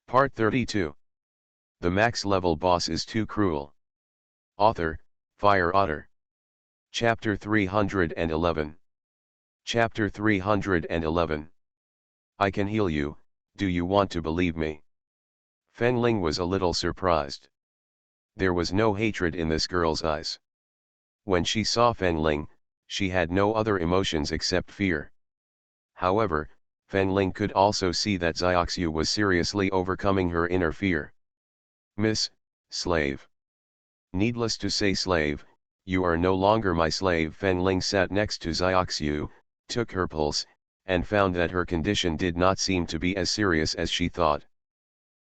Part 32. The max level boss is too cruel. Author, Fire Otter. Chapter 311. Chapter 311. I can heal you, do you want to believe me? Fenling was a little surprised. There was no hatred in this girl's eyes. When she saw Fenling, she had no other emotions except fear. However, Fenling could also see that Xiaoxiu was seriously overcoming her inner fear. Miss, slave. Needless to say, slave, you are no longer my slave. Fenling sat next to Xiaoxiu, took her pulse, and found that her condition did not seem to be as serious as she thought.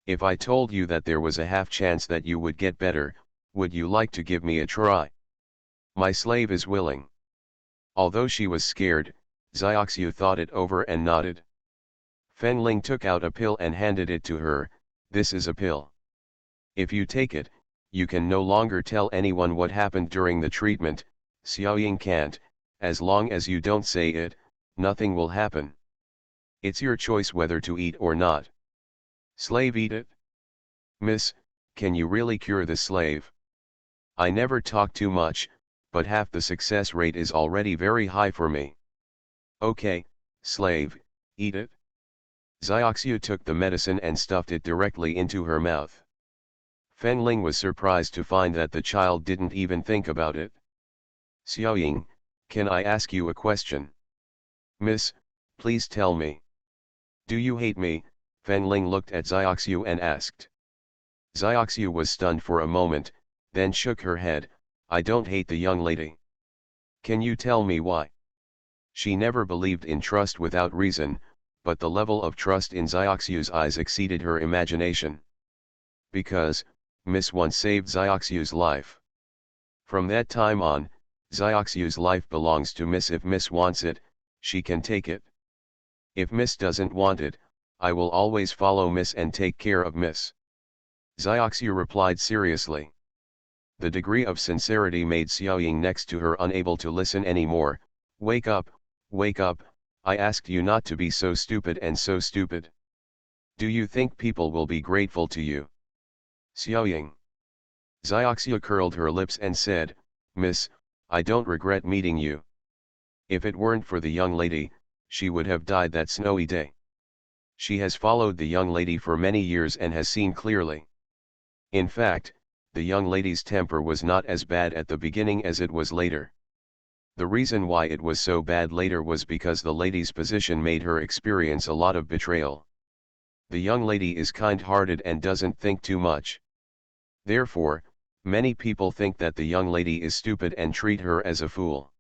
If I told you that there was a half chance that you would get better, would you like to give me a try? My slave is willing. Although she was scared, Xiaoxiu thought it over and nodded. Fenling took out a pill and handed it to her. This is a pill. If you take it, you can no longer tell anyone what happened during the treatment. Xiaoying can't, as long as you don't say it, nothing will happen. It's your choice whether to eat or not. Slave, eat it. Miss, can you really cure the slave? I never talk too much, but half the success rate is already very high for me. Okay, slave, eat it. Xiaoxiu took the medicine and stuffed it directly into her mouth. Fenling was surprised to find that the child didn't even think about it. Xiaoying, can I ask you a question? Miss, please tell me. Do you hate me? Fenling looked at Xiaoxiu and asked. Xiaoxiu was stunned for a moment, then shook her head. I don't hate the young lady. Can you tell me why? She never believed in trust without reason, but the level of trust in Xiaoxiu's eyes exceeded her imagination. Because, Miss once saved Xiaoxiu's life. From that time on, Xiaoxiu's life belongs to Miss. If Miss wants it, she can take it. If Miss doesn't want it, I will always follow Miss and take care of Miss. Xiaoxiu replied seriously. The degree of sincerity made Xiaoying next to her unable to listen anymore. Wake up, I asked you not to be so stupid and so stupid. Do you think people will be grateful to you? Xiaoying. Xiaoxiu curled her lips and said, Miss, I don't regret meeting you. If it weren't for the young lady, she would have died that snowy day. She has followed the young lady for many years and has seen clearly. In fact, the young lady's temper was not as bad at the beginning as it was later. The reason why it was so bad later was because the lady's position made her experience a lot of betrayal. The young lady is kind-hearted and doesn't think too much. Therefore, many people think that the young lady is stupid and treat her as a fool.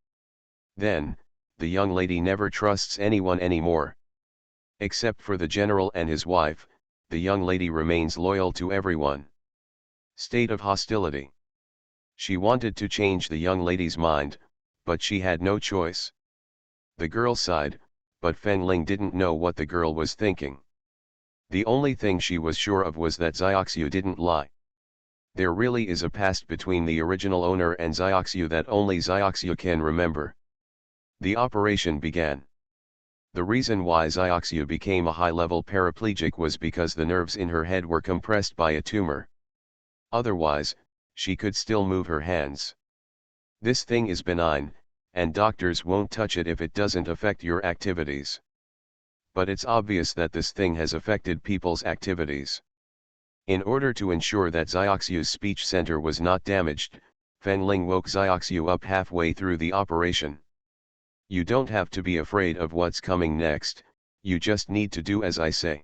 Then, the young lady never trusts anyone anymore. Except for the general and his wife, the young lady remains loyal to everyone. State of hostility. She wanted to change the young lady's mind, but she had no choice. The girl sighed, but Fenling didn't know what the girl was thinking. The only thing she was sure of was that Xiaoxiu didn't lie. There really is a past between the original owner and Xiaoxiu that only Xiaoxiu can remember. The operation began. The reason why Xiaoxiu became a high-level paraplegic was because the nerves in her head were compressed by a tumor. Otherwise, she could still move her hands. This thing is benign, and doctors won't touch it if it doesn't affect your activities. But it's obvious that this thing has affected people's activities. In order to ensure that Xiaoxiu's speech center was not damaged, Fenling woke Xiaoxiu up halfway through the operation. You don't have to be afraid of what's coming next, you just need to do as I say.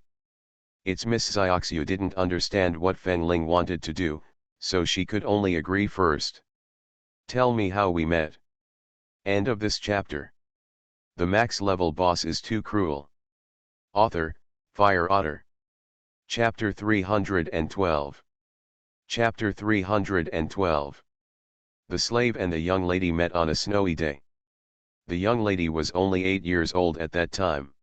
It's Miss Xiaoxiu didn't understand what Fenling wanted to do, so she could only agree first. Tell me how we met. End of this chapter. The max level boss is too cruel. Author, Fire Otter. Chapter 312. Chapter 312. The slave and the young lady met on a snowy day. The young lady was only 8 years old at that time.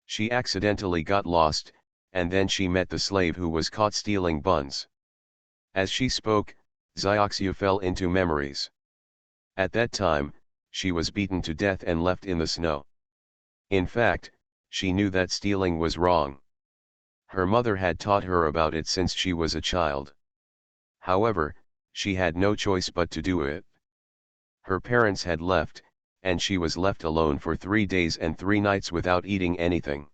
She accidentally got lost, and then she met the slave who was caught stealing buns. As she spoke, Xiaoxiu fell into memories. At that time, she was beaten to death and left in the snow. In fact, she knew that stealing was wrong. Her mother had taught her about it since she was a child. However, she had no choice but to do it. Her parents had left, and she was left alone for 3 days and 3 nights without eating anything.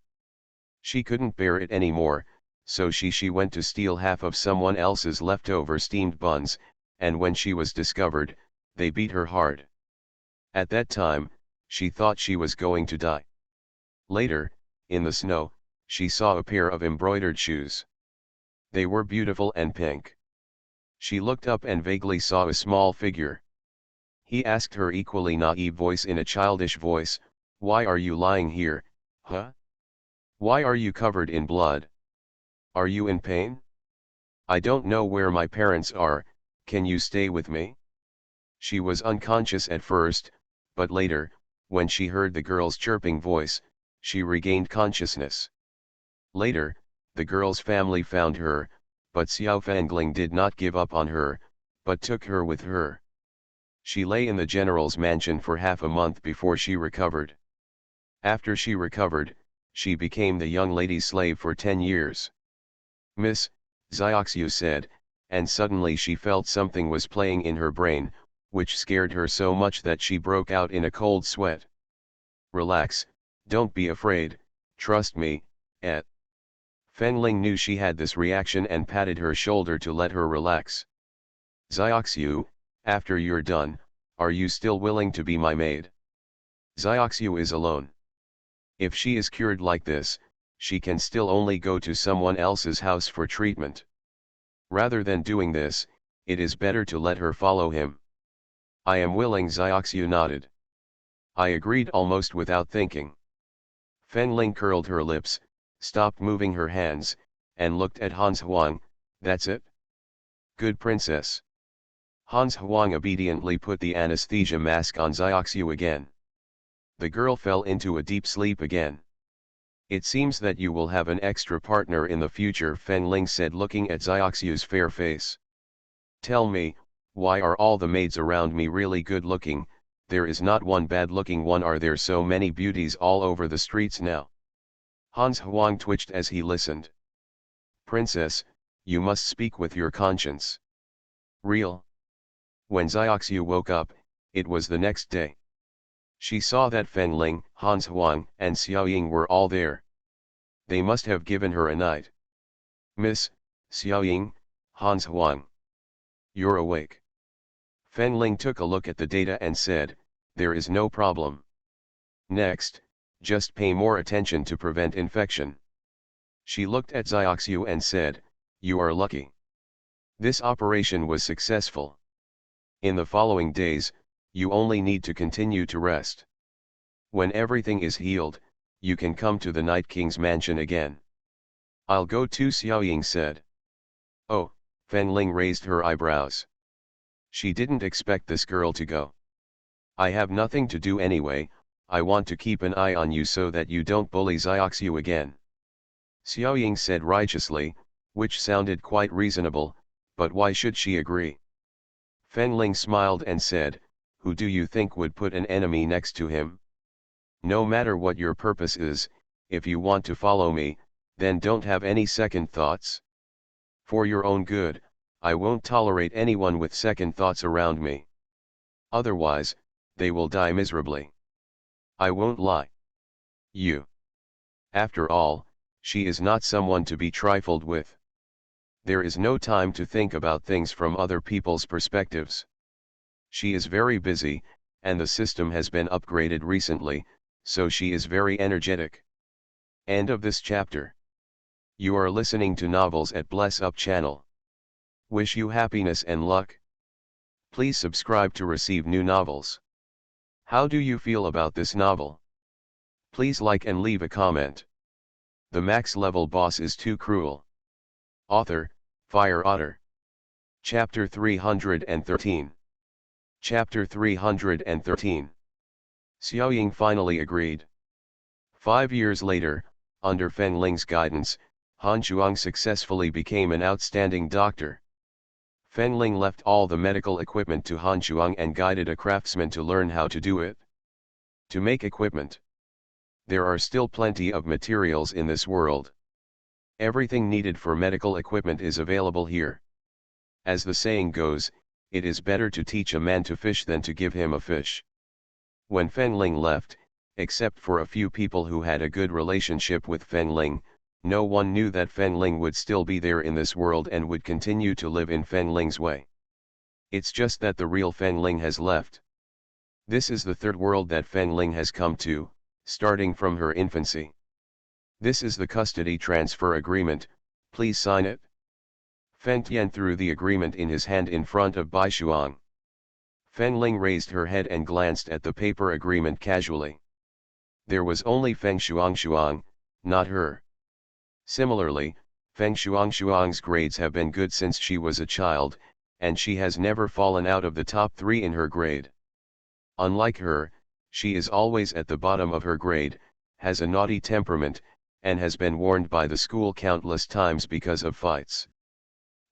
She couldn't bear it anymore, so she went to steal half of someone else's leftover steamed buns, and when she was discovered, they beat her hard. At that time, she thought she was going to die. Later, in the snow, she saw a pair of embroidered shoes. They were beautiful and pink. She looked up and vaguely saw a small figure. He asked her equally naive voice in a childish voice, "Why are you lying here, huh? Why are you covered in blood? Are you in pain? I don't know where my parents are, can you stay with me?" She was unconscious at first, but later, when she heard the girl's chirping voice, she regained consciousness. Later, the girl's family found her, but Xiao Fangling did not give up on her, but took her with her. She lay in the general's mansion for half a month before she recovered. After she recovered, she became the young lady's slave for 10 years. "Miss," Xiaoxiu said, and suddenly she felt something was playing in her brain, which scared her so much that she broke out in a cold sweat. "Relax, don't be afraid, trust me, et." Fengling knew she had this reaction and patted her shoulder to let her relax. "Xiaoxiu, after you're done, are you still willing to be my maid?" Xiaoxiu is alone. If she is cured like this, she can still only go to someone else's house for treatment. Rather than doing this, it is better to let her follow him. "I am willing," Xiaoxiu nodded. I agreed almost without thinking. Fengling curled her lips, stopped moving her hands, and looked at Hans Huang. "That's it? Good princess." Hans Huang obediently put the anesthesia mask on Xiaoxiu again. The girl fell into a deep sleep again. "It seems that you will have an extra partner in the future," Fengling said, looking at Xiaoxiu's fair face. "Tell me, why are all the maids around me really good looking? There is not one bad looking one. Are there so many beauties all over the streets now?" Hans Huang twitched as he listened. "Princess, you must speak with your conscience." "Real?" When Xiaoxiu woke up, it was the next day. She saw that Fengling, Hans Huang, and Xiaoying were all there. They must have given her a night. "Miss, Xiaoying, Hans Huang. You're awake." Fengling took a look at the data and said, "There is no problem. Next, just pay more attention to prevent infection." She looked at Xiaoxiu and said, "You are lucky. This operation was successful. In the following days, you only need to continue to rest. When everything is healed, you can come to the Night King's mansion again." "I'll go too," Xiaoying said. "Oh," Fengling raised her eyebrows. She didn't expect this girl to go. "I have nothing to do anyway, I want to keep an eye on you so that you don't bully Xiaoxiu again." Xiaoying said righteously, which sounded quite reasonable, but why should she agree? Fengling smiled and said, "Who do you think would put an enemy next to him? No matter what your purpose is, if you want to follow me, then don't have any second thoughts. For your own good, I won't tolerate anyone with second thoughts around me. Otherwise, they will die miserably. I won't lie. You. After all, she is not someone to be trifled with. There is no time to think about things from other people's perspectives. She is very busy, and the system has been upgraded recently, so she is very energetic." End of this chapter. You are listening to Novels at Bless Up channel. Wish you happiness and luck. Please subscribe to receive new novels. How do you feel about this novel? Please like and leave a comment. The max level boss is too cruel. Author, Fire Otter. Chapter 313. Chapter 313. Xiaoying finally agreed. 5 years later, under Fengling's guidance, Han Shuang successfully became an outstanding doctor. Fengling left all the medical equipment to Han Shuang and guided a craftsman to learn how to do it. To make equipment. There are still plenty of materials in this world. Everything needed for medical equipment is available here. As the saying goes, it is better to teach a man to fish than to give him a fish. When Fenling left, except for a few people who had a good relationship with Fenling, no one knew that Fenling would still be there in this world and would continue to live in Fenling's way. It's just that the real Fenling has left. This is the third world that Fenling has come to, starting from her infancy. This is the custody transfer agreement, please sign it. Fen Tian threw the agreement in his hand in front of Bai Shuang. Fenling raised her head and glanced at the paper agreement casually. There was only Feng Shuang, not her. Similarly, Feng Shuang's grades have been good since she was a child, and she has never fallen out of the top 3 in her grade. Unlike her, she is always at the bottom of her grade, has a naughty temperament, and has been warned by the school countless times because of fights.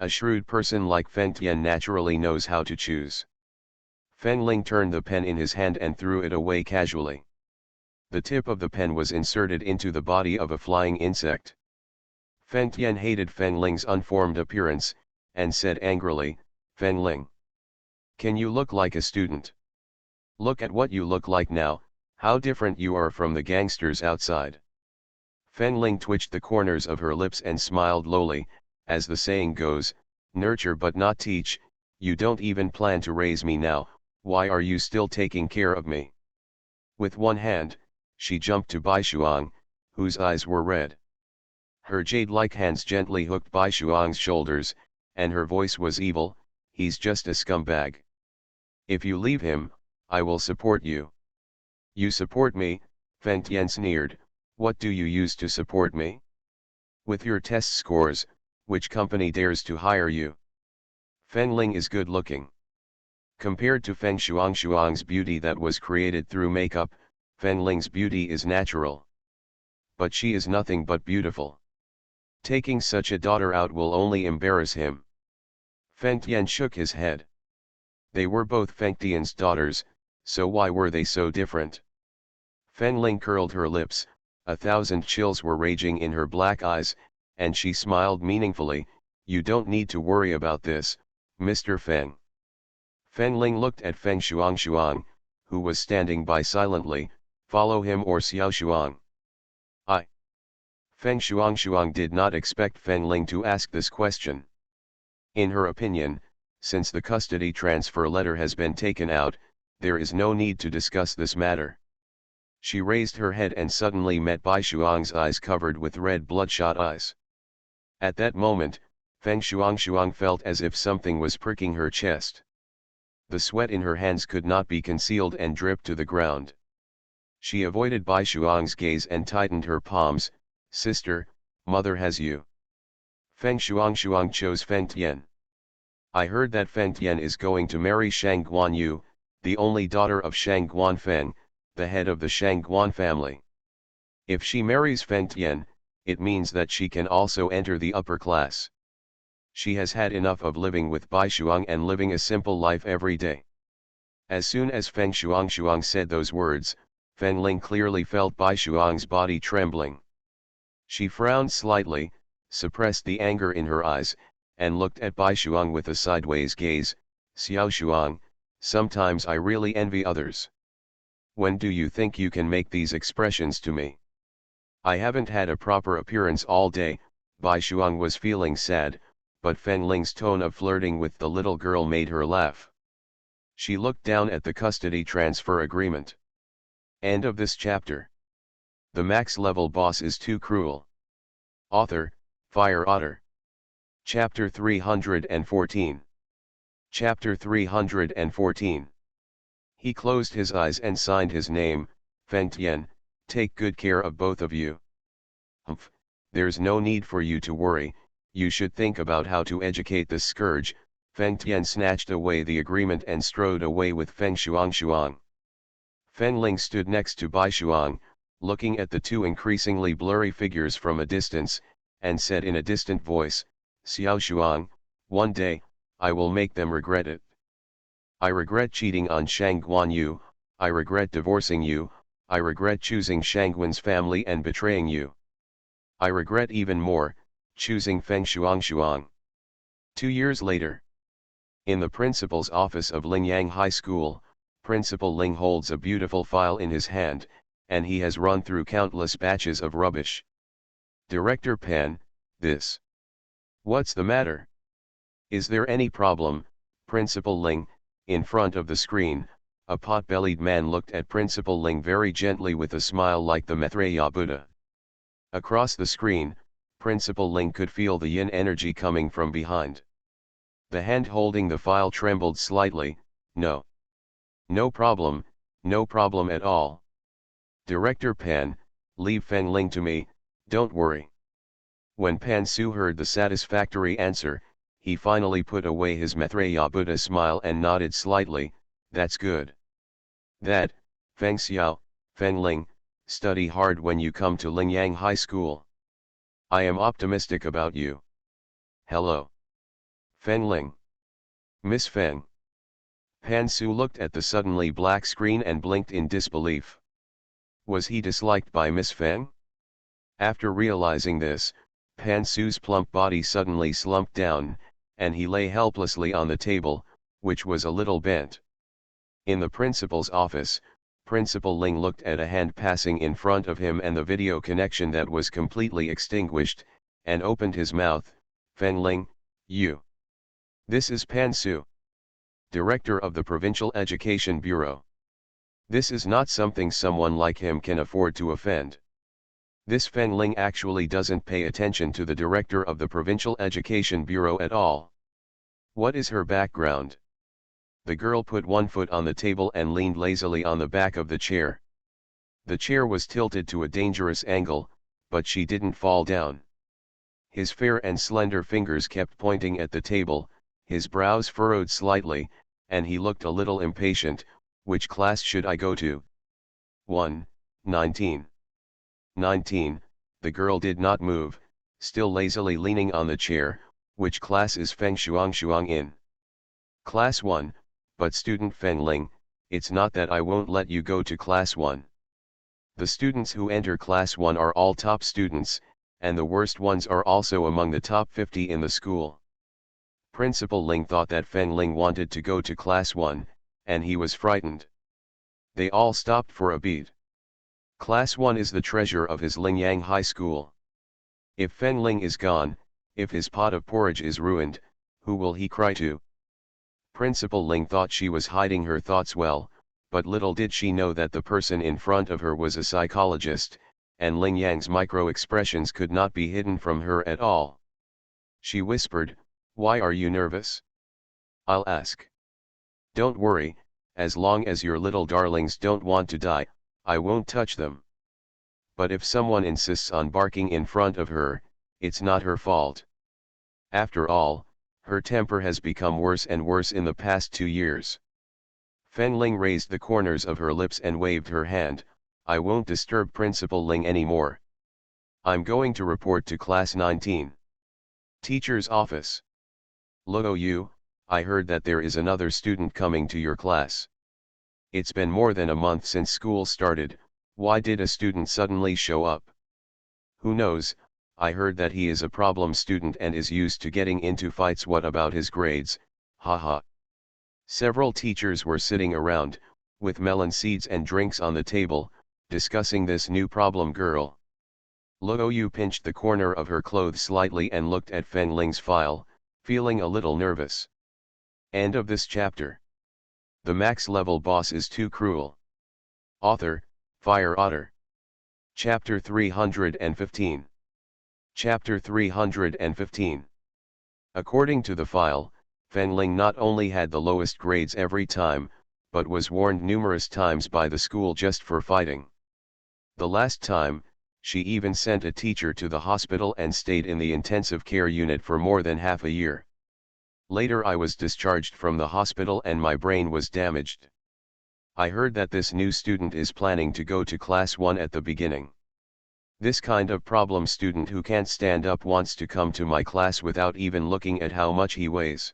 A shrewd person like Fen Tian naturally knows how to choose. Fenling turned the pen in his hand and threw it away casually. The tip of the pen was inserted into the body of a flying insect. Fen Tian hated Fenling's unformed appearance, and said angrily, "Fenling, can you look like a student? Look at what you look like now, how different you are from the gangsters outside." Fenling twitched the corners of her lips and smiled lowly, as the saying goes, nurture but not teach. You don't even plan to raise me now, why are you still taking care of me? With one hand, she jumped to Bai Shuang, whose eyes were red. Her jade-like hands gently hooked Bai Shuang's shoulders, and her voice was evil, "He's just a scumbag. If you leave him, I will support you." "You support me?" Fen Tian sneered, "what do you use to support me? With your test scores, which company dares to hire you? Fenling is good looking. Compared to Feng Shuang's beauty that was created through makeup, Fenling's beauty is natural. But she is nothing but beautiful. Taking such a daughter out will only embarrass him." Fen Tian shook his head. They were both Feng Tian's daughters, so why were they so different? Fenling curled her lips, 1,000 chills were raging in her black eyes, and she smiled meaningfully, "You don't need to worry about this, Mr. Feng." Fenling looked at Feng Shuang, who was standing by silently, "Follow him or Xiao Shuang." Feng Shuang did not expect Fenling to ask this question. In her opinion, since the custody transfer letter has been taken out, there is no need to discuss this matter. She raised her head and suddenly met Bai Shuang's eyes covered with red bloodshot eyes. At that moment, Feng Shuang felt as if something was pricking her chest. The sweat in her hands could not be concealed and dripped to the ground. She avoided Bai Shuang's gaze and tightened her palms. "Sister, mother has you." Feng Shuang chose Fen Tian. "I heard that Fen Tian is going to marry Shang Guanyu, the only daughter of Shang Guanfeng, the head of the Shang Guan family. If she marries Fen Tian, it means that she can also enter the upper class. She has had enough of living with Bai Shuang and living a simple life every day." As soon as Feng Shuang said those words, Fenling clearly felt Bai Shuang's body trembling. She frowned slightly, suppressed the anger in her eyes, and looked at Bai Shuang with a sideways gaze. "Xiao Shuang, sometimes I really envy others. When do you think you can make these expressions to me? I haven't had a proper appearance all day." Bai Shuang was feeling sad, but Fenling's tone of flirting with the little girl made her laugh. She looked down at the custody transfer agreement. End of this chapter. The max level boss is too cruel. Author, Fire Otter. Chapter 314. Chapter 314. He closed his eyes and signed his name, Fen Tian. "Take good care of both of you." "Humph, there's no need for you to worry, you should think about how to educate this scourge." Fen Tian snatched away the agreement and strode away with Feng Shuang. Fenling stood next to Bai Shuang, looking at the two increasingly blurry figures from a distance, and said in a distant voice, "Xiao Shuang, one day, I will make them regret it. I regret cheating on Shang Guanyu, I regret divorcing you, I regret choosing Shangwen's family and betraying you. I regret even more, choosing Feng Shuang. 2 years later. In the principal's office of Lingyang High School, Principal Ling holds a beautiful file in his hand, and he has run through countless batches of rubbish. Director Pan, this. What's the matter? Is there any problem, Principal Ling? In front of the screen, a pot-bellied man looked at Principal Ling very gently with a smile like the Maitreya Buddha. Across the screen, Principal Ling could feel the yin energy coming from behind. The hand holding the file trembled slightly. No. No problem at all. Director Pan, leave Feng Ling to me, don't worry. When Pan Su heard the satisfactory answer, he finally put away his Maitreya Buddha smile and nodded slightly. That's good. That, Feng Xiao, Feng Ling, study hard when you come to Lingyang High School. I am optimistic about you. Hello. Feng Ling. Miss Feng. Pan Su looked at the suddenly black screen and blinked in disbelief. Was he disliked by Miss Feng? After realizing this, Pan Su's plump body suddenly slumped down, and he lay helplessly on the table, which was a little bent. In the principal's office, Principal Ling looked at a hand passing in front of him and the video connection that was completely extinguished, and opened his mouth. Feng Ling, you. This is Pan Su, Director of the Provincial Education Bureau. This is not something someone like him can afford to offend. This Feng Ling actually doesn't pay attention to the Director of the Provincial Education Bureau at all. What is her background? The girl put one foot on the table and leaned lazily on the back of the chair. The chair was tilted to a dangerous angle, but she didn't fall down. His fair and slender fingers kept pointing at the table, his brows furrowed slightly, and he looked a little impatient. Which class should I go to? 1, 19. 19, the girl did not move, still lazily leaning on the chair. Which class is Feng Shuang in? Class 1, but student Feng Ling, it's not that I won't let you go to class 1. The students who enter class 1 are all top students, and the worst ones are also among the top 50 in the school. Principal Ling thought that Feng Ling wanted to go to class 1, and he was frightened. They all stopped for a beat. Class 1 is the treasure of his Lingyang High School. If Feng Ling is gone, if his pot of porridge is ruined, who will he cry to? Principal Ling thought she was hiding her thoughts well, but little did she know that the person in front of her was a psychologist, and Lingyang's micro-expressions could not be hidden from her at all. She whispered, "Why are you nervous? I'll ask. Don't worry, as long as your little darlings don't want to die, I won't touch them. But if someone insists on barking in front of her, it's not her fault. After all, her temper has become worse and worse in the past 2 years." Feng Ling raised the corners of her lips and waved her hand. "I won't disturb Principal Ling anymore. I'm going to report to class 19. Teacher's office. Luo Yu, I heard that there is another student coming to your class. It's been more than a month since school started. Why did a student suddenly show up? Who knows, I heard that he is a problem student and is used to getting into fights. What about his grades? Haha." Several teachers were sitting around, with melon seeds and drinks on the table, discussing this new problem girl. Luo Yu pinched the corner of her clothes slightly and looked at Feng Ling's file, feeling a little nervous. End of this chapter. The max level boss is too cruel. Author, Fire Otter. Chapter 315. Chapter 315. According to the file, Feng Ling not only had the lowest grades every time, but was warned numerous times by the school just for fighting. The last time, she even sent a teacher to the hospital and stayed in the intensive care unit for more than half a year. Later I was discharged from the hospital and my brain was damaged. I heard that this new student is planning to go to class 1 at the beginning. This kind of problem student who can't stand up wants to come to my class without even looking at how much he weighs.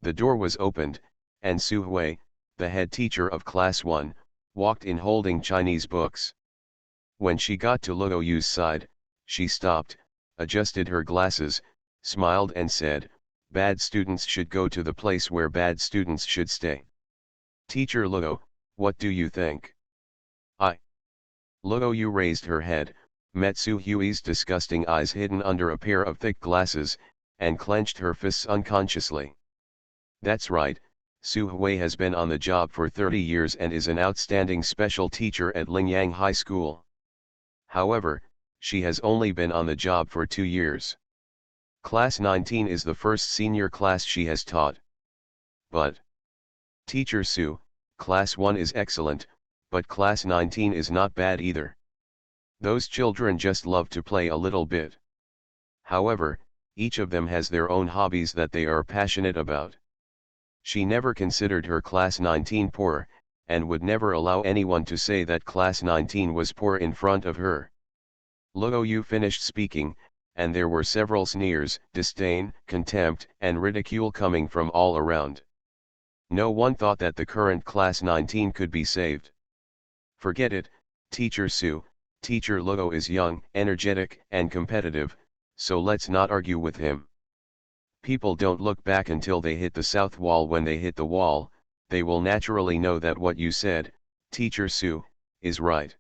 The door was opened, and Su Hui, the head teacher of class 1, walked in holding Chinese books. When she got to Luo Yu's side, she stopped, adjusted her glasses, smiled and said, "Bad students should go to the place where bad students should stay." "Teacher Luo, what do you think?" "I." Luo Yu raised her head, met Su Hui's disgusting eyes hidden under a pair of thick glasses, and clenched her fists unconsciously. "That's right, Su Hui has been on the job for 30 years and is an outstanding special teacher at Lingyang High School. However, she has only been on the job for 2 years. Class 19 is the first senior class she has taught. But, Teacher Su, Class 1 is excellent, but Class 19 is not bad either. Those children just love to play a little bit. However, each of them has their own hobbies that they are passionate about. She never considered her Class 19 poor, and would never allow anyone to say that Class 19 was poor in front of her." Luo Yu finished speaking, and there were several sneers, disdain, contempt, and ridicule coming from all around. No one thought that the current Class 19 could be saved. "Forget it, Teacher Su, Teacher Luo is young, energetic, and competitive, so let's not argue with him. People don't look back until they hit the south wall. When they hit the wall, they will naturally know that what you said, Teacher Su, is right.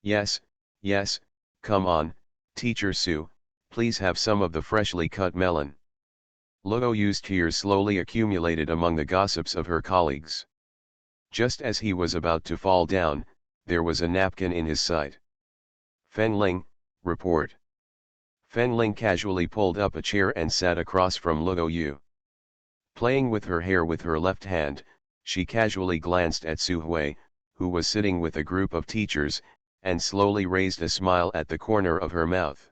Yes, yes, come on, Teacher Su, please have some of the freshly cut melon." Luo Yu's tears slowly accumulated among the gossips of her colleagues. Just as he was about to fall down, there was a napkin in his sight. "Feng Ling, report." Feng Ling casually pulled up a chair and sat across from Luo Yu. Playing with her hair with her left hand, she casually glanced at Su Hui, who was sitting with a group of teachers, and slowly raised a smile at the corner of her mouth.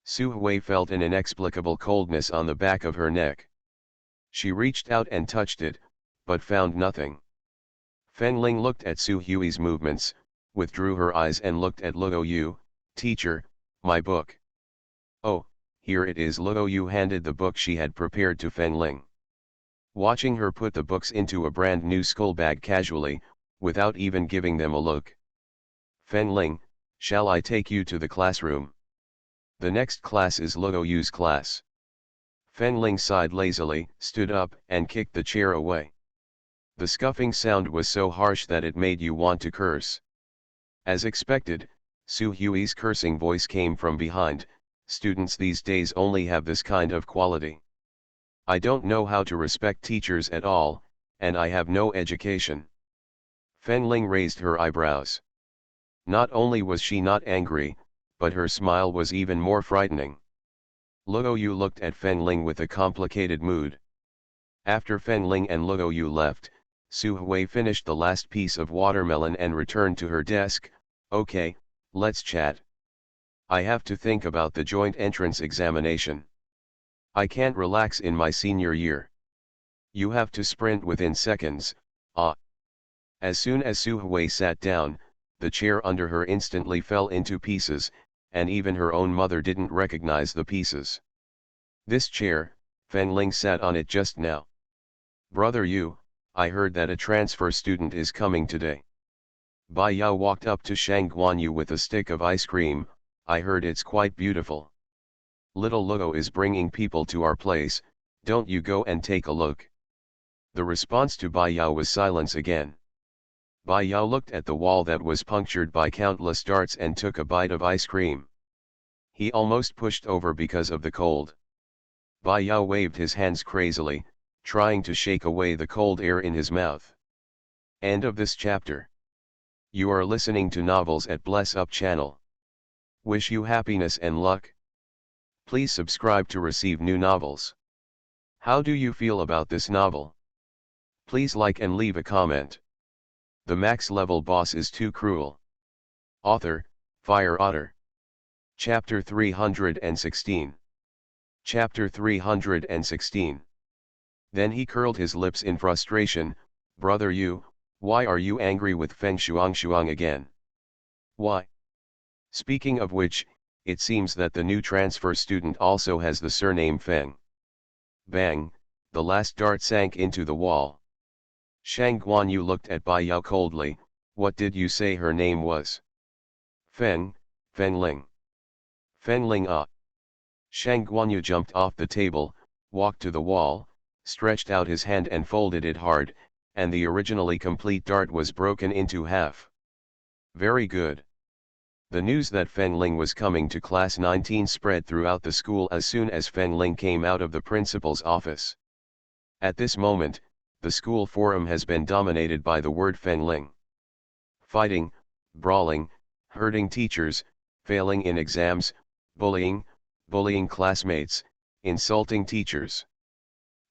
Su Hui felt an inexplicable coldness on the back of her neck. She reached out and touched it, but found nothing. Feng Ling looked at Su Hui's movements, withdrew her eyes and looked at Luo Yu. "Teacher, my book." "Oh, here it is." Luo Yu handed the book she had prepared to Feng Ling. Watching her put the books into a brand new school bag casually, without even giving them a look. "Feng Ling, shall I take you to the classroom? The next class is Luo Yu's class." Feng Ling sighed lazily, stood up, and kicked the chair away. The scuffing sound was so harsh that it made you want to curse. As expected, Su Hui's cursing voice came from behind. "Students these days only have this kind of quality. I don't know how to respect teachers at all, and I have no education." Feng Ling raised her eyebrows. Not only was she not angry, but her smile was even more frightening. Luo Yu looked at Feng Ling with a complicated mood. After Feng Ling and Luo Yu left, Su Hui finished the last piece of watermelon and returned to her desk. "Okay, let's chat. I have to think about the joint entrance examination. I can't relax in my senior year. You have to sprint within seconds, ah." As soon as Su Hui sat down, the chair under her instantly fell into pieces, and even her own mother didn't recognize the pieces. "This chair, Feng Ling sat on it just now. Brother Yu, I heard that a transfer student is coming today." Bai Yao walked up to Shang Guanyu with a stick of ice cream. "I heard it's quite beautiful. Little Luo is bringing people to our place, don't you go and take a look." The response to Bai Yao was silence again. Bai Yao looked at the wall that was punctured by countless darts and took a bite of ice cream. He almost pushed over because of the cold. Bai Yao waved his hands crazily, trying to shake away the cold air in his mouth. End of this chapter. You are listening to Novels at Bless Up channel. Wish you happiness and luck. Please subscribe to receive new novels. How do you feel about this novel? Please like and leave a comment. The max level boss is too cruel. Author, Fire Otter. Chapter 316. Chapter 316. Then he curled his lips in frustration. "Brother Yu, why are you angry with Feng Shuang again? Why? Speaking of which, it seems that the new transfer student also has the surname Feng." Bang, the last dart sank into the wall. Shang Guanyu looked at Bai Yao coldly. "What did you say her name was?" Feng Ling. Feng Ling, ah. Shang Guanyu jumped off the table, walked to the wall, stretched out his hand and folded it hard, and the originally complete dart was broken into half. Very good. The news that Feng Ling was coming to class 19 spread throughout the school as soon as Feng Ling came out of the principal's office. At this moment, the school forum has been dominated by the word Feng Ling. Fighting, brawling, hurting teachers, failing in exams, bullying classmates, insulting teachers.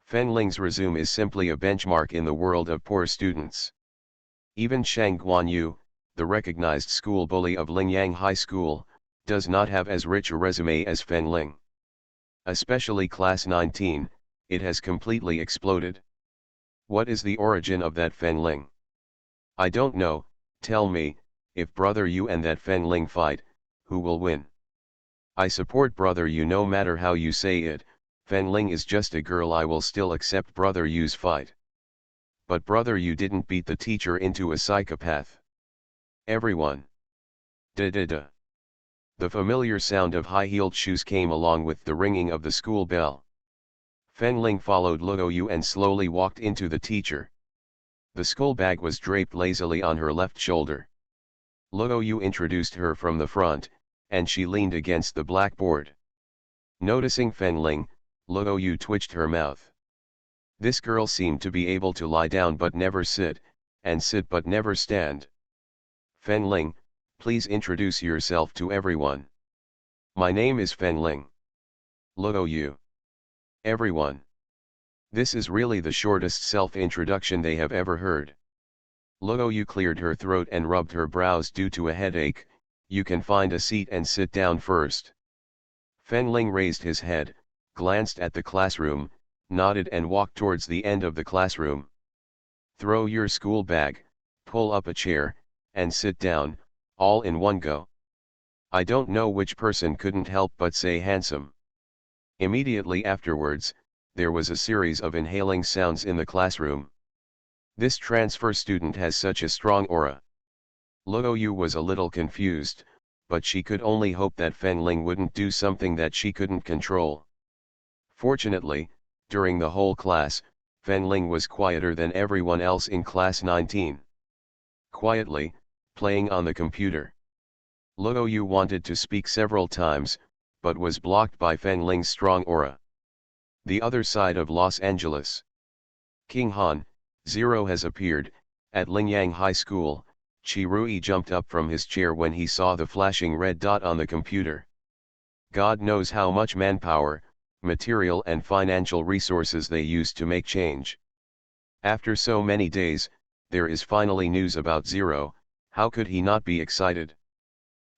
Feng Ling's resume is simply a benchmark in the world of poor students. Even Shang Guanyu, the recognized school bully of Lingyang High School, does not have as rich a resume as Feng Ling. Especially class 19, it has completely exploded. What is the origin of that Feng Ling? I don't know. Tell me, if brother Yu and that Feng Ling fight, who will win? I support brother Yu no matter how you say it. Feng Ling is just a girl. I will still accept brother Yu's fight. But brother Yu didn't beat the teacher into a psychopath. Everyone. Da-da-da. The familiar sound of high-heeled shoes came along with the ringing of the school bell. Feng Ling followed Luo Yu and slowly walked into the teacher. The school bag was draped lazily on her left shoulder. Luo Yu introduced her from the front, and she leaned against the blackboard. Noticing Feng Ling, Luo Yu twitched her mouth. This girl seemed to be able to lie down but never sit, and sit but never stand. Feng Ling, please introduce yourself to everyone. My name is Feng Ling. Luo Yu. Everyone. This is really the shortest self-introduction they have ever heard. Luo Yu cleared her throat and rubbed her brows due to a headache. You can find a seat and sit down first. Feng Ling raised his head, glanced at the classroom, nodded and walked towards the end of the classroom. Throw your school bag, pull up a chair, and sit down, all in one go. I don't know which person couldn't help but say handsome. Immediately afterwards, there was a series of inhaling sounds in the classroom. This transfer student has such a strong aura. Luo Yu was a little confused, but she could only hope that Feng Ling wouldn't do something that she couldn't control. Fortunately, during the whole class, Feng Ling was quieter than everyone else in class 19. Quietly, playing on the computer. Luo Yu wanted to speak several times, but was blocked by Feng Ling's strong aura. The other side of Los Angeles. King Han, Zero has appeared. At Lingyang High School, Chi Rui jumped up from his chair when he saw the flashing red dot on the computer. God knows how much manpower, material and financial resources they used to make change. After so many days, there is finally news about Zero. How could he not be excited?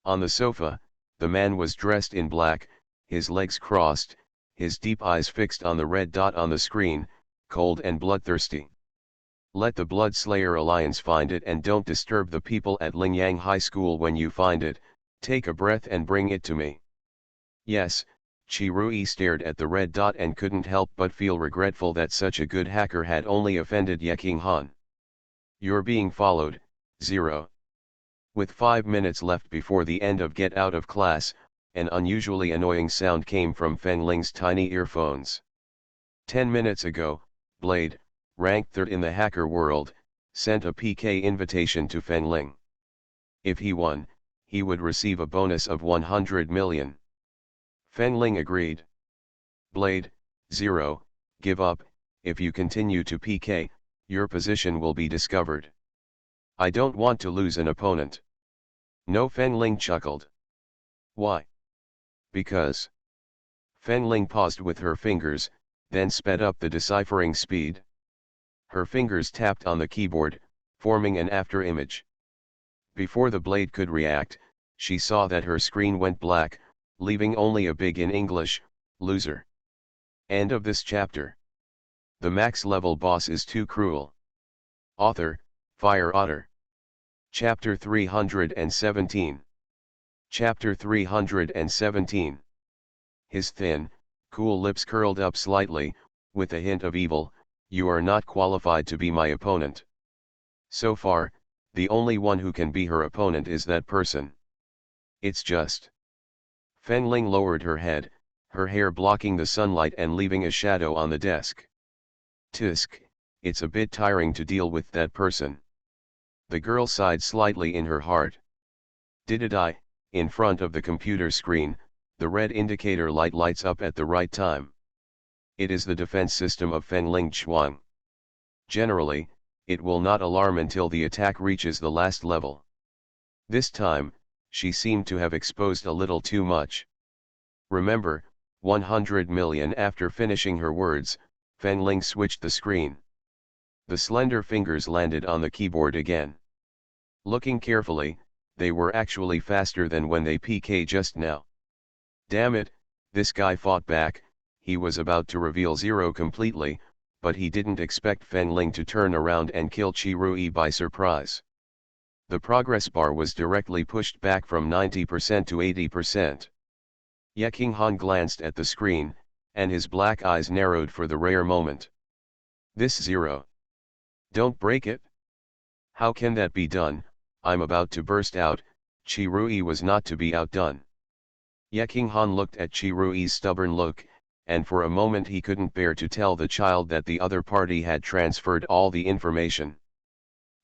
On the sofa, the man was dressed in black, his legs crossed, his deep eyes fixed on the red dot on the screen, cold and bloodthirsty. Let the Blood Slayer Alliance find it and don't disturb the people at Lingyang High School. When you find it, take a breath and bring it to me. Yes, Chi Rui stared at the red dot and couldn't help but feel regretful that such a good hacker had only offended Ye King Han. You're being followed, Zero. With 5 minutes left before the end of Get Out of Class, an unusually annoying sound came from Feng Ling's tiny earphones. 10 minutes ago, Blade, ranked third in the hacker world, sent a PK invitation to Feng Ling. If he won, he would receive a bonus of 100 million. Feng Ling agreed. Blade, Zero, give up. If you continue to PK, your position will be discovered. I don't want to lose an opponent. No, Feng Ling chuckled. Why? Because. Feng Ling paused with her fingers, then sped up the deciphering speed. Her fingers tapped on the keyboard, forming an after image. Before the blade could react, she saw that her screen went black, leaving only a big in English, loser. End of this chapter. The max level boss is too cruel. Author, Fire Otter. Chapter 317. Chapter 317. His thin, cool lips curled up slightly, with a hint of evil. You are not qualified to be my opponent. So far, the only one who can be her opponent is that person. It's just. Feng Ling lowered her head, her hair blocking the sunlight and leaving a shadow on the desk. Tisk, it's a bit tiring to deal with that person. The girl sighed slightly in her heart. Did I? In front of the computer screen, the red indicator light lights up at the right time. It is the defense system of Fengling Chuang. Generally, it will not alarm until the attack reaches the last level. This time, she seemed to have exposed a little too much. Remember, 100 million. After finishing her words, Fengling switched the screen. The slender fingers landed on the keyboard again. Looking carefully, they were actually faster than when they PK just now. Damn it, this guy fought back. He was about to reveal zero completely, but he didn't expect Fengling to turn around and kill Qirui by surprise. The progress bar was directly pushed back from 90% to 80%. Ye Qinghan glanced at the screen, and his black eyes narrowed for the rare moment. This zero. Don't break it. How can that be done? I'm about to burst out. Qirui was not to be outdone. Ye Qinghan looked at Qirui's stubborn look, and for a moment he couldn't bear to tell the child that the other party had transferred all the information.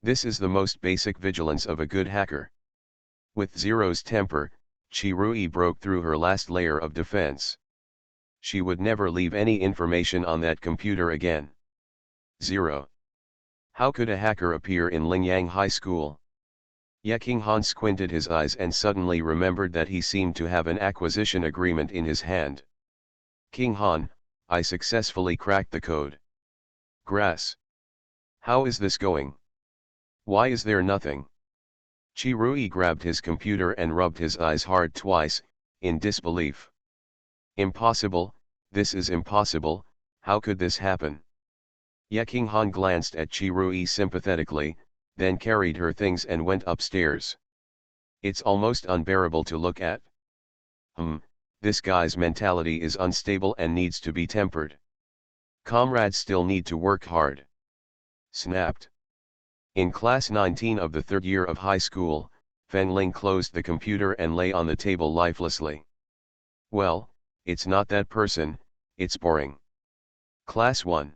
This is the most basic vigilance of a good hacker. With Zero's temper, Qirui broke through her last layer of defense. She would never leave any information on that computer again. Zero. How could a hacker appear in Lingyang High School? Ye Qinghan squinted his eyes and suddenly remembered that he seemed to have an acquisition agreement in his hand. Qinghan, I successfully cracked the code. Grass. How is this going? Why is there nothing? Qirui grabbed his computer and rubbed his eyes hard twice, in disbelief. Impossible, this is impossible, how could this happen? Ye Qinghan glanced at Qirui sympathetically, then carried her things and went upstairs. It's almost unbearable to look at. This guy's mentality is unstable and needs to be tempered. Comrades still need to work hard. Snapped. In class 19 of the third year of high school, Fengling closed the computer and lay on the table lifelessly. Well, it's not that person, it's boring. Class 1.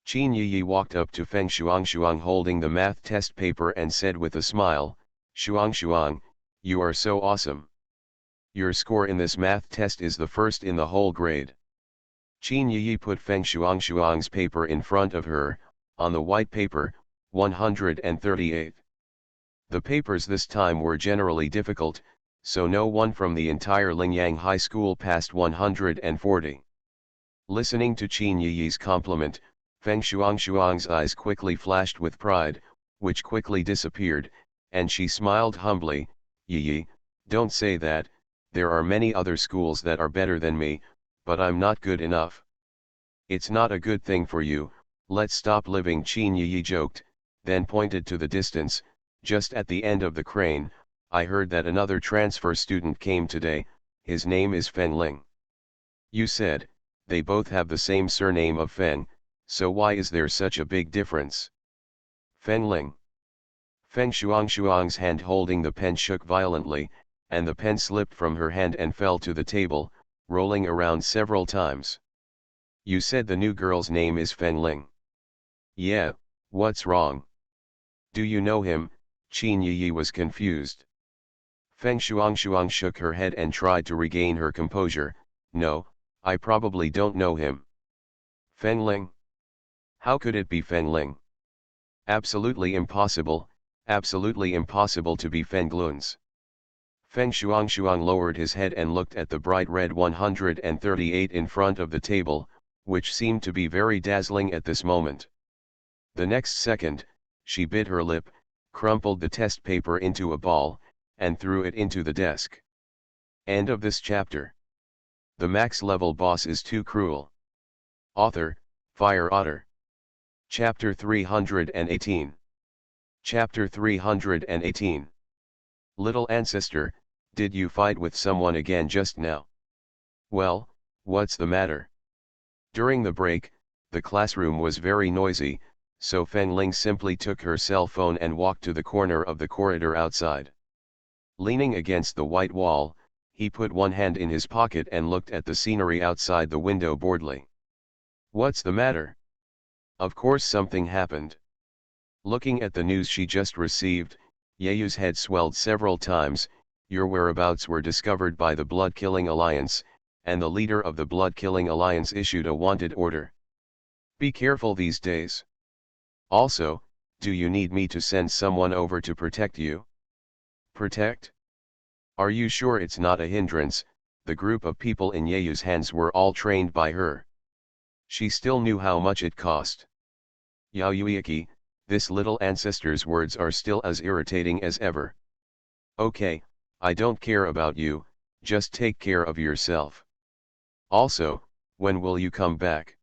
Qin Yi walked up to Feng Shuang holding the math test paper and said with a smile, Shuang, you are so awesome. Your score in this math test is the first in the whole grade. Qin Yi put Feng Shuang's paper in front of her, on the white paper, 138. The papers this time were generally difficult, so no one from the entire Lingyang High School passed 140. Listening to Qin Yi's compliment, Feng Shuang's eyes quickly flashed with pride, which quickly disappeared, and she smiled humbly, Yi, don't say that, there are many other schools that are better than me, but I'm not good enough. It's not a good thing for you, let's stop living, Qin Yi joked, then pointed to the distance. Just at the end of the crane, I heard that another transfer student came today, his name is Fengling. You said, they both have the same surname of Feng, so why is there such a big difference? Fengling. Feng Shuang's hand holding the pen shook violently, and the pen slipped from her hand and fell to the table, rolling around several times. You said the new girl's name is Fengling. Yeah, what's wrong? Do you know him? Qin Yi was confused. Feng Shuang shook her head and tried to regain her composure. No, I probably don't know him. Fengling? How could it be Fengling? Absolutely impossible to be Fenglun's. Feng Shuang lowered his head and looked at the bright red 138 in front of the table, which seemed to be very dazzling at this moment. The next second, she bit her lip, crumpled the test paper into a ball, and threw it into the desk. End of this chapter. The max level boss is too cruel. Author, Fire Otter. Chapter 318. Chapter 318. Little ancestor, did you fight with someone again just now? Well, what's the matter? During the break, the classroom was very noisy, so Fengling simply took her cell phone and walked to the corner of the corridor outside. Leaning against the white wall, he put one hand in his pocket and looked at the scenery outside the window boredly. What's the matter? Of course something happened. Looking at the news she just received, Yeyu's head swelled several times. Your whereabouts were discovered by the Blood Killing Alliance, and the leader of the Blood Killing Alliance issued a wanted order. Be careful these days. Also, do you need me to send someone over to protect you? Protect? Are you sure it's not a hindrance? The group of people in Yeyu's hands were all trained by her. She still knew how much it cost. Yaoyuiki, this little ancestor's words are still as irritating as ever. Okay, I don't care about you, just take care of yourself. Also, when will you come back?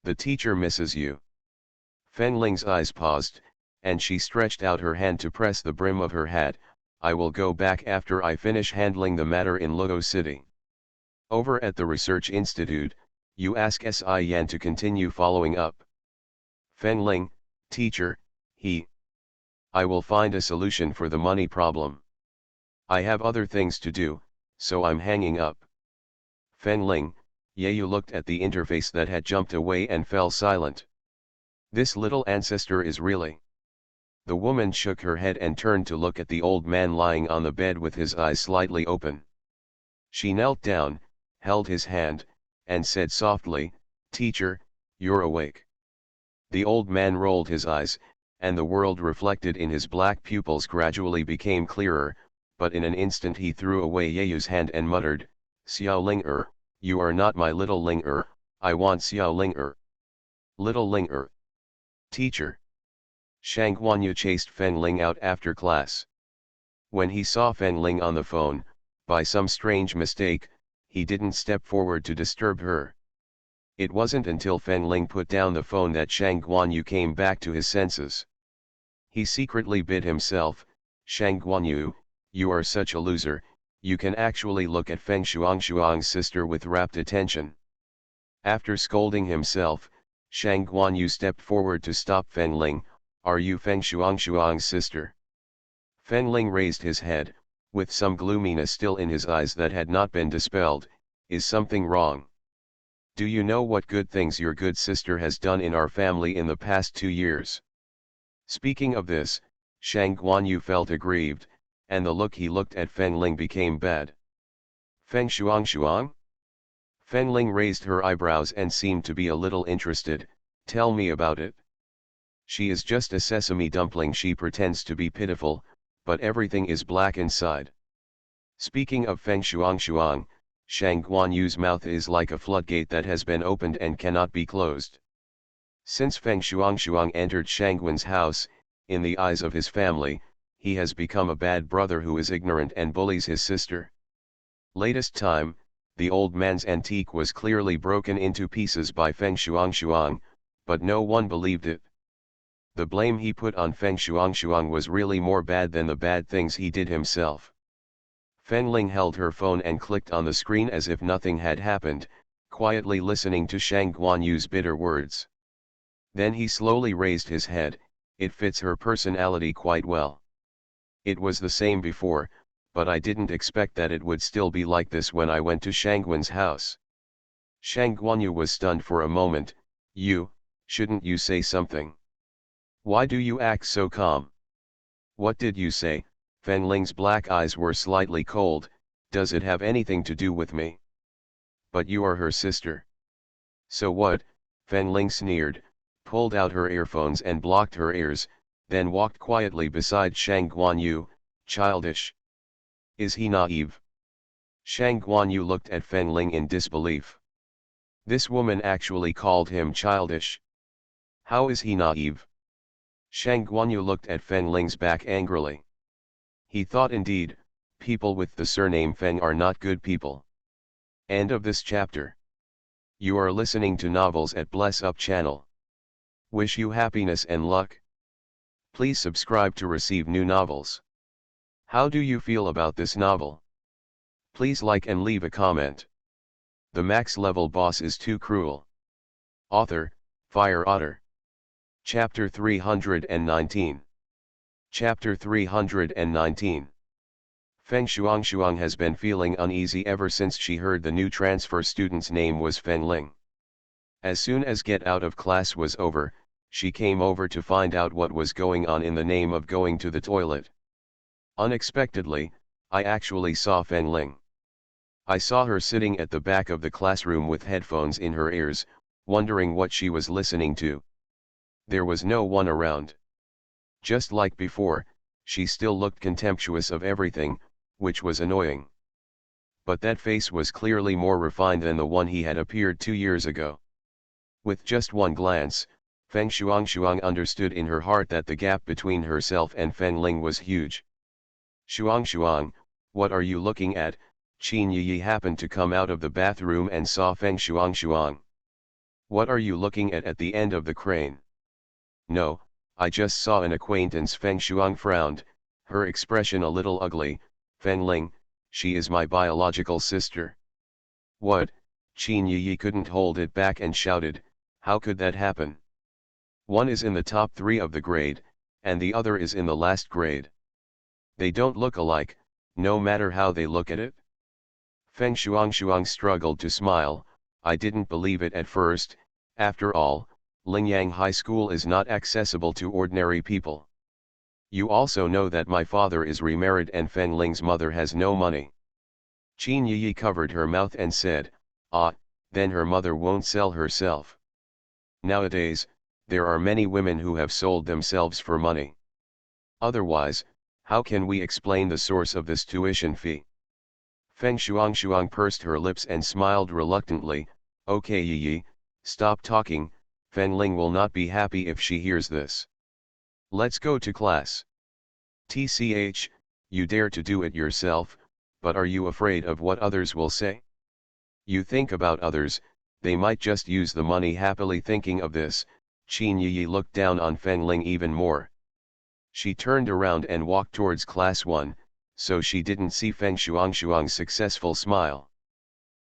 The teacher misses you. Fenling's eyes paused, and she stretched out her hand to press the brim of her hat. I will go back after I finish handling the matter in Luo City. Over at the Research Institute, you ask Si Yan to continue following up. Fenling, teacher, I will find a solution for the money problem. I have other things to do, so I'm hanging up. Fenling, Yeyu looked at the interface that had jumped away and fell silent. This little ancestor is really... The woman shook her head and turned to look at the old man lying on the bed with his eyes slightly open. She knelt down, held his hand, and said softly, Teacher, you're awake. The old man rolled his eyes, and the world reflected in his black pupils gradually became clearer, but in an instant he threw away Yeyu's hand and muttered, Xiao Ling you are not my little Ling I want Xiao Ling Little Ling Teacher. Shang Guanyu chased Fenling out after class. When he saw Fenling on the phone, by some strange mistake, he didn't step forward to disturb her. It wasn't until Fenling put down the phone that Shang Guanyu came back to his senses. He secretly bid himself, Shang Guanyu, you are such a loser, you can actually look at Feng Shuang's sister with rapt attention. After scolding himself, Shang Guanyu stepped forward to stop Fenling. Are you Feng Shuang's sister? Fenling raised his head, with some gloominess still in his eyes that had not been dispelled. Is something wrong? Do you know what good things your good sister has done in our family in the past 2 years? Speaking of this, Shang Guanyu felt aggrieved, and the look he looked at Fenling became bad. Feng Shuang? Fenling raised her eyebrows and seemed to be a little interested. Tell me about it. She is just a sesame dumpling. She pretends to be pitiful, but everything is black inside. Speaking of Feng Shuang, Shang Guanyu's mouth is like a floodgate that has been opened and cannot be closed. Since Feng Shuang entered Shangguan's house, in the eyes of his family, he has become a bad brother who is ignorant and bullies his sister. Latest time, the old man's antique was clearly broken into pieces by Feng Shuang, but no one believed it. The blame he put on Feng Shuang was really more bad than the bad things he did himself. Fenling held her phone and clicked on the screen as if nothing had happened, quietly listening to Shang Guanyu's bitter words. Then he slowly raised his head. It fits her personality quite well. It was the same before, but I didn't expect that it would still be like this when I went to Shangguan's house. Shang Guanyu was stunned for a moment. Shouldn't you say something? Why do you act so calm? What did you say? Fenling's black eyes were slightly cold. Does it have anything to do with me? But you are her sister. So what? Fenling sneered, pulled out her earphones and blocked her ears, then walked quietly beside Shang Guanyu. Childish. Is he naive? Shang Guanyu looked at Fenling in disbelief. This woman actually called him childish. How is he naive? Shang Guanyu looked at Fenling's back angrily. He thought indeed, people with the surname Feng are not good people. End of this chapter. You are listening to Novels at Bless Up channel. Wish you happiness and luck. Please subscribe to receive new novels. How do you feel about this novel? Please like and leave a comment. The max level boss is too cruel. Author, Fire Otter. Chapter 319. Chapter 319. Feng Shuang has been feeling uneasy ever since she heard the new transfer student's name was Fen Ling. As soon as get out of class was over, she came over to find out what was going on in the name of going to the toilet. Unexpectedly, I actually saw Fen Ling. I saw her sitting at the back of the classroom with headphones in her ears, wondering what she was listening to. There was no one around. Just like before, she still looked contemptuous of everything, which was annoying. But that face was clearly more refined than the one he had appeared 2 years ago. With just one glance, Feng Shuang understood in her heart that the gap between herself and Fen Ling was huge. Shuang, what are you looking at? Qin Yi happened to come out of the bathroom and saw Feng Shuang. What are you looking at the end of the crane? No, I just saw an acquaintance. Feng Shuang frowned, her expression a little ugly. Fen Ling, she is my biological sister. What? Qin Yi couldn't hold it back and shouted, how could that happen? One is in the top 3 of the grade, and the other is in the last grade. They don't look alike, no matter how they look at it. Feng Shuang struggled to smile. I didn't believe it at first. After all, Lingyang High School is not accessible to ordinary people. You also know that my father is remarried and Fen Ling's mother has no money. Qin Yi covered her mouth and said, ah, then her mother won't sell herself. Nowadays, there are many women who have sold themselves for money. Otherwise, how can we explain the source of this tuition fee? Feng Shuang pursed her lips and smiled reluctantly. Okay Yi, stop talking, Fen Ling will not be happy if she hears this. Let's go to class. TCH, you dare to do it yourself, but are you afraid of what others will say? You think about others, they might just use the money. Happily thinking of this, Qin Yi looked down on Fen Ling even more. She turned around and walked towards class 1, so she didn't see Feng Shuang's successful smile.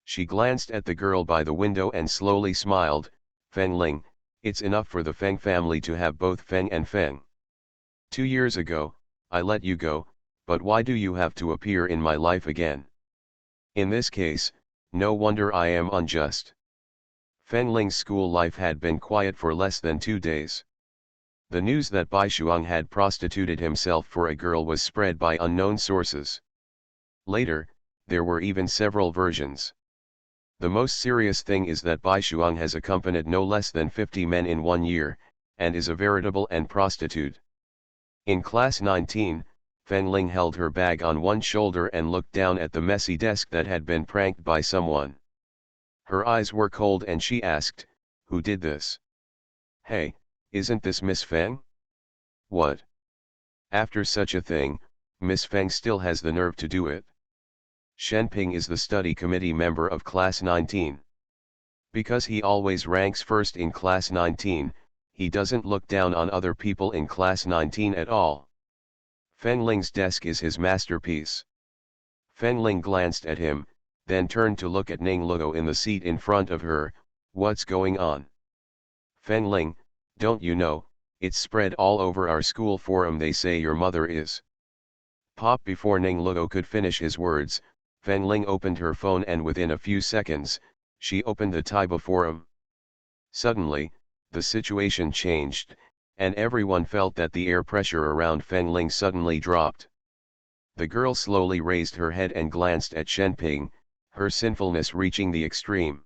She glanced at the girl by the window and slowly smiled. Fen Ling, it's enough for the Feng family to have both Feng and Feng. 2 years ago, I let you go, but why do you have to appear in my life again? In this case, no wonder I am unjust. Fen Ling's school life had been quiet for less than 2 days. The news that Bai Shuang had prostituted himself for a girl was spread by unknown sources. Later, there were even several versions. The most serious thing is that Bai Shuang has accompanied no less than 50 men in 1 year, and is a veritable prostitute. In class 19, Fen Ling held her bag on one shoulder and looked down at the messy desk that had been pranked by someone. Her eyes were cold and she asked, who did this? Hey, isn't this Miss Feng? What? After such a thing, Miss Feng still has the nerve to do it. Shenping is the study committee member of class 19. Because he always ranks first in class 19, he doesn't look down on other people in class 19 at all. Fen Ling's desk is his masterpiece. Fen Ling glanced at him, then turned to look at Ning Luo in the seat in front of her. What's going on? Fen Ling, don't you know, it's spread all over our school forum. They say your mother is. Pop. Before Ning Luo could finish his words, Fen Ling opened her phone and within a few seconds, she opened the Taiba forum. Suddenly, the situation changed, and everyone felt that the air pressure around Fen Ling suddenly dropped. The girl slowly raised her head and glanced at Shenping, her sinfulness reaching the extreme.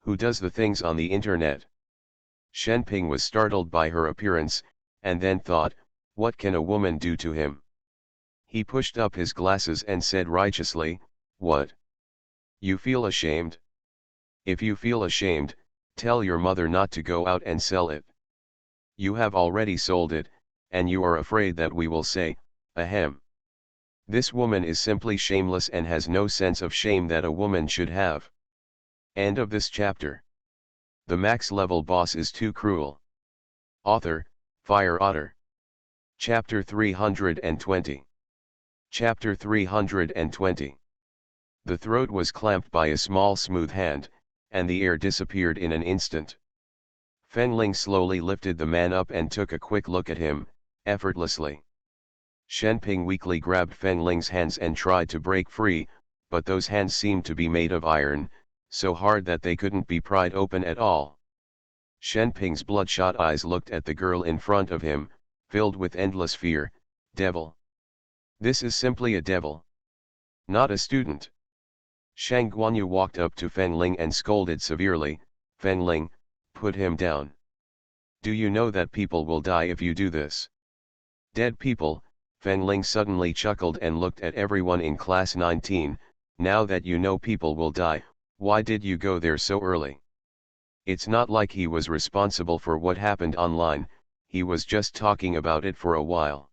Who does the things on the internet? Shenping was startled by her appearance, and then thought, what can a woman do to him? He pushed up his glasses and said righteously, what? You feel ashamed? If you feel ashamed, tell your mother not to go out and sell it. You have already sold it, and you are afraid that we will say, ahem. This woman is simply shameless and has no sense of shame that a woman should have. End of this chapter. The max level boss is too cruel. Author, Fire Otter. Chapter 320. Chapter 320. The throat was clamped by a small smooth hand, and the air disappeared in an instant. Fen Ling slowly lifted the man up and took a quick look at him, effortlessly. Shenping weakly grabbed Feng Ling's hands and tried to break free, but those hands seemed to be made of iron, so hard that they couldn't be pried open at all. Shenping's bloodshot eyes looked at the girl in front of him, filled with endless fear. Devil. This is simply a devil. Not a student. Shang Guanyu walked up to Feng Ling and scolded severely, Feng Ling, put him down. Do you know that people will die if you do this? Dead people. Feng Ling suddenly chuckled and looked at everyone in class 19, now that you know people will die, why did you go there so early? It's not like he was responsible for what happened online, he was just talking about it for a while.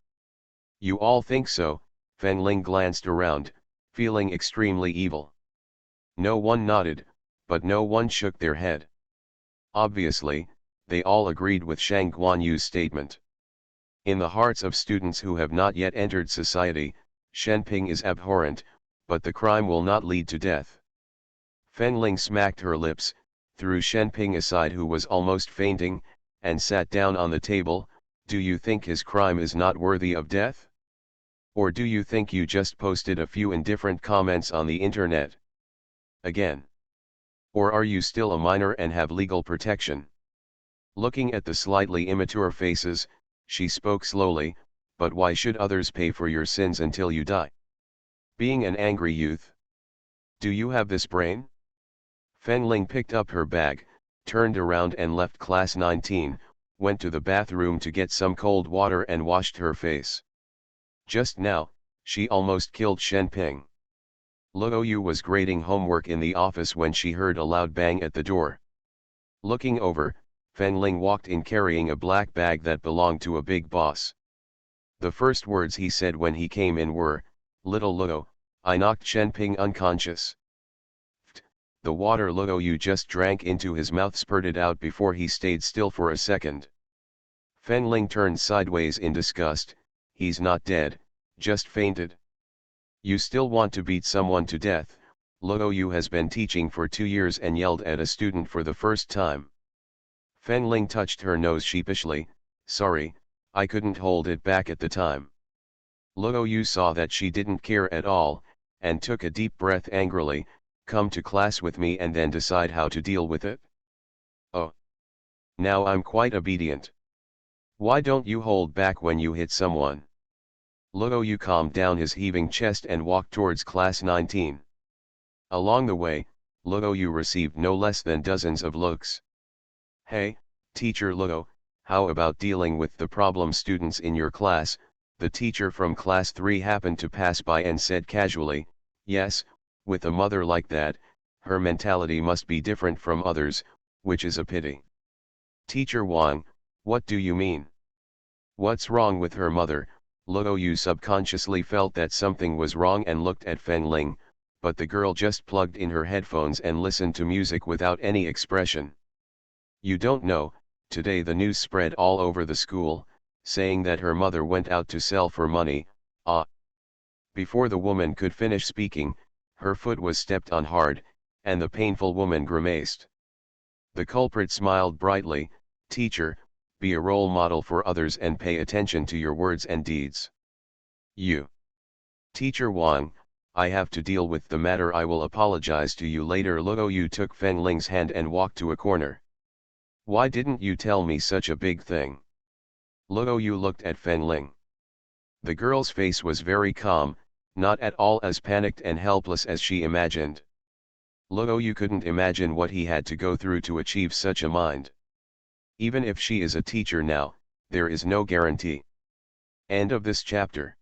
You all think so? Feng Ling glanced around, feeling extremely evil. No one nodded, but no one shook their head. Obviously, they all agreed with Shang Guanyu's statement. In the hearts of students who have not yet entered society, Shenping is abhorrent, but the crime will not lead to death. Feng Ling smacked her lips, threw Shenping aside who was almost fainting, and sat down on the table. Do you think his crime is not worthy of death? Or do you think you just posted a few indifferent comments on the internet? Again. Or are you still a minor and have legal protection? Looking at the slightly immature faces, she spoke slowly, but why should others pay for your sins until you die? Being an angry youth. Do you have this brain? Feng Ling picked up her bag, turned around and left class 19, went to the bathroom to get some cold water and washed her face. Just now, she almost killed Shenping. Luo Yu was grading homework in the office when she heard a loud bang at the door. Looking over, Feng Ling walked in carrying a black bag that belonged to a big boss. The first words he said when he came in were, "Little Luo, I knocked Shenping unconscious." The water Luo Yu just drank into his mouth spurted out before he stayed still for a second. Feng Ling turned sideways in disgust. He's not dead, just fainted. You still want to beat someone to death? Luo Yu has been teaching for 2 years and yelled at a student for the first time. Feng Ling touched her nose sheepishly. Sorry, I couldn't hold it back at the time. Luo Yu saw that she didn't care at all, and took a deep breath angrily. Come to class with me and then decide how to deal with it? Oh. Now I'm quite obedient. Why don't you hold back when you hit someone? Luo Yu calmed down his heaving chest and walked towards class 19. Along the way, Luo Yu received no less than dozens of looks. Hey, teacher Luo, how about dealing with the problem students in your class? The teacher from class 3 happened to pass by and said casually, yes, with a mother like that, her mentality must be different from others, which is a pity. Teacher Wang, what do you mean? What's wrong with her mother? Luo Yu subconsciously felt that something was wrong and looked at Feng Ling, but the girl just plugged in her headphones and listened to music without any expression. You don't know, today the news spread all over the school, saying that her mother went out to sell for money. Before the woman could finish speaking, her foot was stepped on hard, and the painful woman grimaced. The culprit smiled brightly. Teacher, be a role model for others and pay attention to your words and deeds. You. Teacher Wang, I have to deal with the matter. I will apologize to you later. Luo Yu took Feng Ling's hand and walked to a corner. Why didn't you tell me such a big thing? Luo Yu looked at Feng Ling. The girl's face was very calm, not at all as panicked and helpless as she imagined. Luo Yu couldn't imagine what he had to go through to achieve such a mind. Even if she is a teacher now, there is no guarantee. End of this chapter.